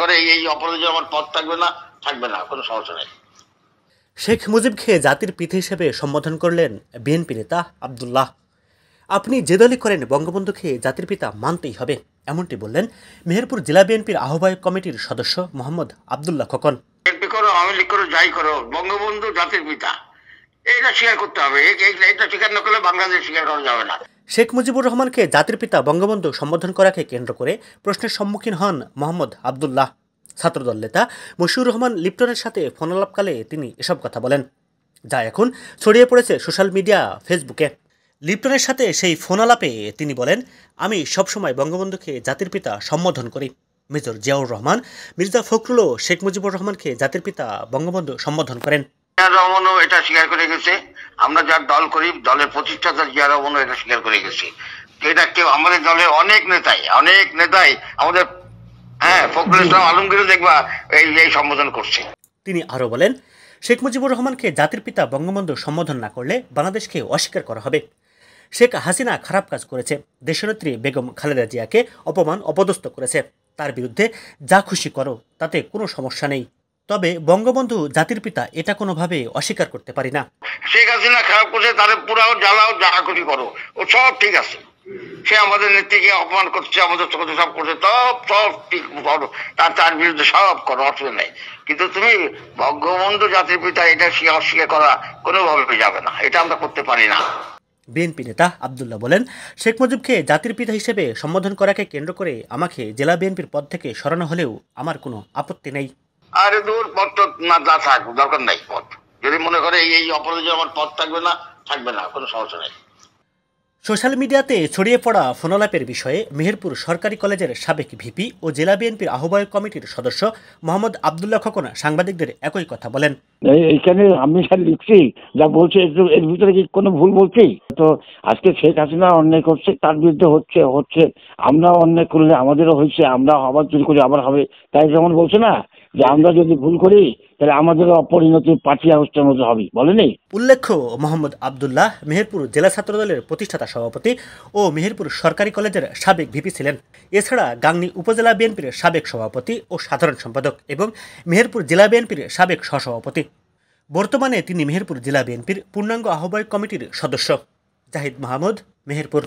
করে এই অপরাধের জন্য আমার পথ থাকবে না, কোনো সমস্যা নেই। শেখ মুজিবকে জাতির পিতা হিসেবে সম্বোধন করলেন বিএনপি নেতা আব্দুল্লাহ। আপনি যে দলই করেন বঙ্গবন্ধুকে জাতির পিতা মানতেই হবে, এমনটি বললেন মেহেরপুর জেলা বিএনপির আহ্বায়ক কমিটির সদস্য মোহাম্মদ আবদুল্লাহ খোকন। বিএনপি করো, আওয়ামী লীগ করো, যাই করো, বঙ্গবন্ধু জাতির পিতা, এটা স্বীকার করতে হবে। এটা স্বীকার না করলে বাংলাদেশ স্বীকার করা যাবে না। শেখ মুজিবুর রহমানকে জাতির পিতা বঙ্গবন্ধু সম্বোধন করাকে কেন্দ্র করে প্রশ্নের সম্মুখীন হন মোহাম্মদ আবদুল্লাহ। ছাত্রদল নেতা মশিউর রহমান লিপ্টনের সাথে ফোনালাপকালে তিনি এসব কথা বলেন, যা এখন ছড়িয়ে পড়েছে সোশ্যাল মিডিয়া, ফেসবুকে। লিপ্টনের সাথে সেই ফোনালাপে তিনি বলেন, আমি সবসময় বঙ্গবন্ধুকে জাতির পিতা সম্বোধন করি। মেজর জিয়াউর রহমান, মির্জা ফখরুলও শেখ মুজিবুর রহমানকে জাতির পিতা বঙ্গবন্ধু সম্বোধন করেন। জিয়া রহমানও এটা স্বীকার করে গেছে, আমরা যার দল করি দলের প্রতিষ্ঠাতা জিয়া রহমানও এটা স্বীকার করে গেছে। এটা কেউ আমাদের দলের অনেক নেতাই আমাদের ফখরুল ইসলাম আলমগীরও দেখবা এই সম্বোধন করছে। তিনি আরো বলেন, শেখ মুজিবুর রহমানকে জাতির পিতা বঙ্গবন্ধু সম্বোধন না করলে বাংলাদেশকে অস্বীকার করা হবে। শেখ হাসিনা খারাপ কাজ করেছে, দেশনেত্রী বেগম খালেদা জিয়াকে অপমান অপদস্থ করেছে, তার বিরুদ্ধে যা খুশি করো, তাতে কোনো সমস্যা নেই, তবে বঙ্গবন্ধু জাতির পিতা এটা কোনোভাবে অস্বীকার করতে পারি না। শেখ হাসিনা খারাপ করছে, তাদের পুরাও জ্বালাও, যা খুশি করো, ও সব ঠিক আছে। সে আমাদের নেত্রীকে অপমান করছে, আমাদের চোখে সব করছে, সব ঠিক করো, তার বিরুদ্ধে সব করো, অসুবিধা নেই। কিন্তু তুমি বঙ্গবন্ধু জাতির পিতা এটা অস্বীকার করা কোনোভাবে যাবে না, এটা আমরা করতে পারি না। বিএনপি নেতা আব্দুল্লাহ বলেন, শেখ মুজিবকে জাতির পিতা হিসেবে সম্বোধন করাকে কেন্দ্র করে আমাকে জেলা বিএনপির পদ থেকে সরানো হলেও আমার কোনো আপত্তি নেই। আরে দূর, পদ তো না থাক, দরকার নাই পদ। যদি মনে করে এই অপরাধের জন্য আমার পদ থাকবে না, কোনো সমস্যা নেই। সোশ্যাল মিডিয়াতে ছড়িয়ে পড়া ফোনালাপের বিষয়ে মেহেরপুর সরকারি কলেজের সাবেক ভিপি ও জেলা বিএনপির আহ্বায়ক কমিটির সদস্য মোহাম্মদ আবদুল্লাহ খোকন সাংবাদিকদের একই কথা বলেন। এইখানে আমি লিখছি যা বলছে এর ভিতরে কি কোনো ভুল বলছি? তো আজকে শেখ হাসিনা অন্যায় করছে, তার বিরুদ্ধে হচ্ছে আমরা অন্যায় করলে আমাদেরও হয়েছে, আমরা আবার যদি করি আবার হবে। তাই যেমন বলছে না যে আমরা যদি ভুল করি তাহলে আমাদেরও অপরিণতি পার্টি হাউসটার মধ্যে হবে, বলেনি? উল্লেখ্য, মোহাম্মদ আবদুল্লাহ মেহেরপুর জেলা ছাত্রদলের প্রতিষ্ঠাতা সভাপতি ও মেহেরপুর সরকারি কলেজের সাবেক ভিপি ছিলেন। এছাড়া গাংনী উপজেলা বিএনপির সাবেক সভাপতি ও সাধারণ সম্পাদক এবং মেহেরপুর জেলা বিএনপির সাবেক সহসভাপতি। বর্তমানে তিনি মেহেরপুর জেলা বিএনপির পূর্ণাঙ্গ আহ্বায়ক কমিটির সদস্য। জাহিদ মাহমুদ, মেহেরপুর।